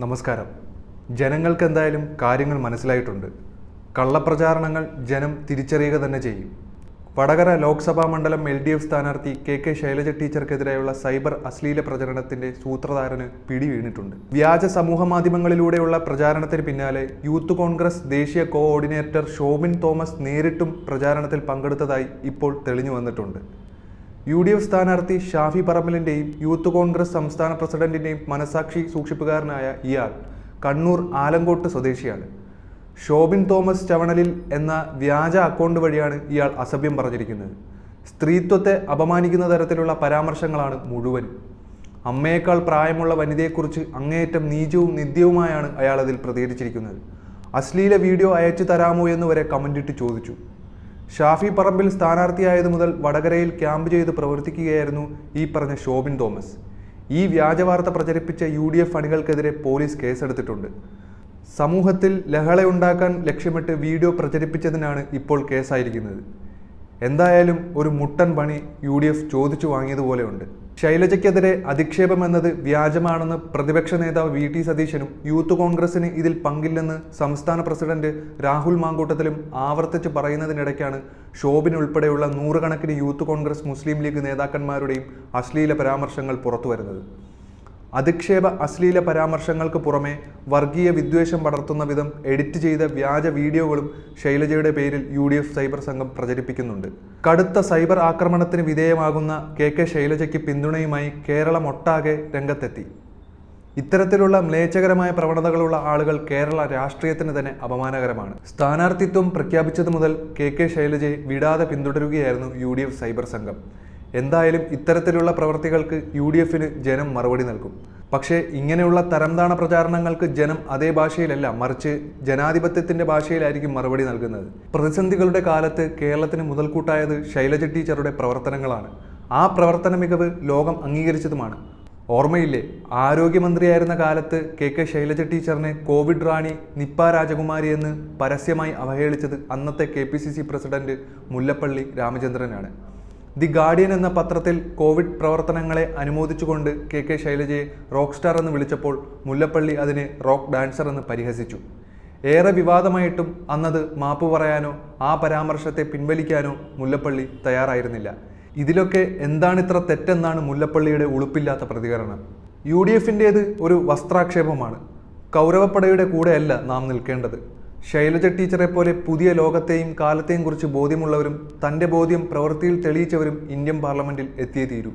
നമസ്കാരം. ജനങ്ങൾക്ക് എന്തായാലും കാര്യങ്ങൾ മനസ്സിലായിട്ടുണ്ട്. കള്ളപ്രചാരണങ്ങൾ ജനം തിരിച്ചറിയുക തന്നെ ചെയ്യും. വടകര ലോക്സഭാ മണ്ഡലം LDF സ്ഥാനാർത്ഥി KK ശൈലജ ടീച്ചർക്കെതിരെയുള്ള സൈബർ അശ്ലീല പ്രചരണത്തിന്റെ സൂത്രധാരന് പിടിവീണിട്ടുണ്ട്. വ്യാജ സമൂഹ മാധ്യമങ്ങളിലൂടെയുള്ള പ്രചാരണത്തിന് പിന്നാലെ യൂത്ത് കോൺഗ്രസ് ദേശീയ കോഓർഡിനേറ്റർ ഷോബിൻ തോമസ് നേരിട്ടും പ്രചാരണത്തിൽ പങ്കെടുത്തതായി ഇപ്പോൾ തെളിഞ്ഞു വന്നിട്ടുണ്ട്. UDF സ്ഥാനാർത്ഥി ഷാഫി പറമ്പിലിൻ്റെയും യൂത്ത് കോൺഗ്രസ് സംസ്ഥാന പ്രസിഡന്റിൻ്റെയും മനസാക്ഷി സൂക്ഷിപ്പുകാരനായ ഇയാൾ കണ്ണൂർ ആലങ്കോട്ട് സ്വദേശിയാണ്. ഷോബിൻ തോമസ് ചവണലിൽ എന്ന വ്യാജ അക്കൗണ്ട് വഴിയാണ് ഇയാൾ അസഭ്യം പറഞ്ഞിരിക്കുന്നത്. സ്ത്രീത്വത്തെ അപമാനിക്കുന്ന തരത്തിലുള്ള പരാമർശങ്ങളാണ് മുഴുവനും. അമ്മയേക്കാൾ പ്രായമുള്ള വനിതയെക്കുറിച്ച് അങ്ങേയറ്റം നീചവും നിന്ദ്യവുമായാണ് അയാൾ അതിൽ പ്രതികരിച്ചിരിക്കുന്നത്. അശ്ലീല വീഡിയോ അയച്ചു തരാമോ എന്ന് വരെ കമന്റിട്ട് ചോദിച്ചു. ഷാഫി പറമ്പിൽ സ്ഥാനാർത്ഥിയായതു മുതൽ വടകരയിൽ ക്യാമ്പ് ചെയ്ത് പ്രവർത്തിക്കുകയായിരുന്നു ഈ പറഞ്ഞ ഷോബിൻ തോമസ്. ഈ വ്യാജവാർത്ത പ്രചരിപ്പിച്ച UDF അണികൾക്കെതിരെ പോലീസ് കേസെടുത്തിട്ടുണ്ട്. സമൂഹത്തിൽ ലഹളയുണ്ടാക്കാൻ ലക്ഷ്യമിട്ട് വീഡിയോ പ്രചരിപ്പിച്ചതിനാണ് ഇപ്പോൾ കേസായിരിക്കുന്നത്. എന്തായാലും ഒരു മുട്ടൻ പണി UDF ചോദിച്ചു വാങ്ങിയതുപോലെയുണ്ട്. ശൈലജയ്ക്കെതിരെ അധിക്ഷേപം എന്നത് വ്യാജമാണെന്ന് പ്രതിപക്ഷ നേതാവ് VT സതീശനും യൂത്ത് കോൺഗ്രസിന് ഇതിൽ പങ്കില്ലെന്ന് സംസ്ഥാന പ്രസിഡന്റ് രാഹുൽ മാങ്കൂട്ടത്തിലും ആവർത്തിച്ച് പറയുന്നതിനിടയ്ക്കാണ് ഷോബിൻ ഉൾപ്പെടെയുള്ള നൂറുകണക്കിന് യൂത്ത് കോൺഗ്രസ് മുസ്ലിം ലീഗ് നേതാക്കന്മാരുടെയും അശ്ലീല പരാമർശങ്ങൾ പുറത്തുവരുന്നത്. അധിക്ഷേപ അശ്ലീല പരാമർശങ്ങൾക്ക് പുറമെ വർഗീയ വിദ്വേഷം പടർത്തുന്ന വിധം എഡിറ്റ് ചെയ്ത വ്യാജ വീഡിയോകളും ശൈലജയുടെ പേരിൽ UDF സൈബർ സംഘം പ്രചരിപ്പിക്കുന്നുണ്ട്. കടുത്ത സൈബർ ആക്രമണത്തിന് വിധേയമാകുന്ന KK ശൈലജയ്ക്ക് പിന്തുണയുമായി കേരളമൊട്ടാകെ രംഗത്തെത്തി. ഇത്തരത്തിലുള്ള മ്ലേച്ഛകരമായ പ്രവണതകളുള്ള ആളുകൾ കേരള രാഷ്ട്രീയത്തിന് തന്നെ അപമാനകരമാണ്. സ്ഥാനാർത്ഥിത്വം പ്രഖ്യാപിച്ചതു മുതൽ KK ശൈലജയെ വിടാതെ പിന്തുടരുകയായിരുന്നു UDF സൈബർ സംഘം. എന്തായാലും ഇത്തരത്തിലുള്ള പ്രവർത്തികൾക്ക് UDFന് ജനം മറുപടി നൽകും. പക്ഷേ ഇങ്ങനെയുള്ള തരംതാണ പ്രചാരണങ്ങൾക്ക് ജനം അതേ ഭാഷയിലല്ല, മറിച്ച് ജനാധിപത്യത്തിന്റെ ഭാഷയിലായിരിക്കും മറുപടി നൽകുന്നത്. പ്രതിസന്ധികളുടെ കാലത്ത് കേരളത്തിന് മുതൽക്കൂട്ടായത് ശൈലജ ടീച്ചറുടെ പ്രവർത്തനങ്ങളാണ്. ആ പ്രവർത്തന മികവ് ലോകം അംഗീകരിച്ചതുമാണ്. ഓർമ്മയില്ലേ, ആരോഗ്യമന്ത്രിയായിരുന്ന കാലത്ത് KK ശൈലജ ടീച്ചറിനെ കോവിഡ് റാണി, നിപ്പ രാജകുമാരി എന്ന് പരസ്യമായി അവഹേളിച്ചത് അന്നത്തെ KPCC പ്രസിഡന്റ് മുല്ലപ്പള്ളി രാമചന്ദ്രനാണ്. ദി ഗാർഡിയൻ എന്ന പത്രത്തിൽ കോവിഡ് പ്രവർത്തനങ്ങളെ അനുമോദിച്ചുകൊണ്ട് KK ശൈലജയെ റോക്ക് സ്റ്റാർ എന്ന് വിളിച്ചപ്പോൾ മുല്ലപ്പള്ളി അതിനെ റോക്ക് ഡാൻസർ എന്ന് പരിഹസിച്ചു. ഏറെ വിവാദമായിട്ടും അന്നത് മാപ്പ് പറയാനോ ആ പരാമർശത്തെ പിൻവലിക്കാനോ മുല്ലപ്പള്ളി തയ്യാറായിരുന്നില്ല. ഇതിലൊക്കെ എന്താണിത്ര തെറ്റെന്നാണ് മുല്ലപ്പള്ളിയുടെ ഉളുപ്പില്ലാത്ത പ്രതികരണം. UDFൻ്റേത് ഒരു വസ്ത്രാക്ഷേപമാണ്. കൗരവപ്പടയുടെ കൂടെയല്ല നാം നിൽക്കേണ്ടത്. ശൈലജ ടീച്ചറെ പോലെ പുതിയ ലോകത്തെയും കാലത്തെയും കുറിച്ച് ബോധ്യമുള്ളവരും തൻ്റെ ബോധ്യം പ്രവൃത്തിയിൽ തെളിയിച്ചവരും ഇന്ത്യൻ പാർലമെന്റിൽ എത്തിയേ തീരൂ.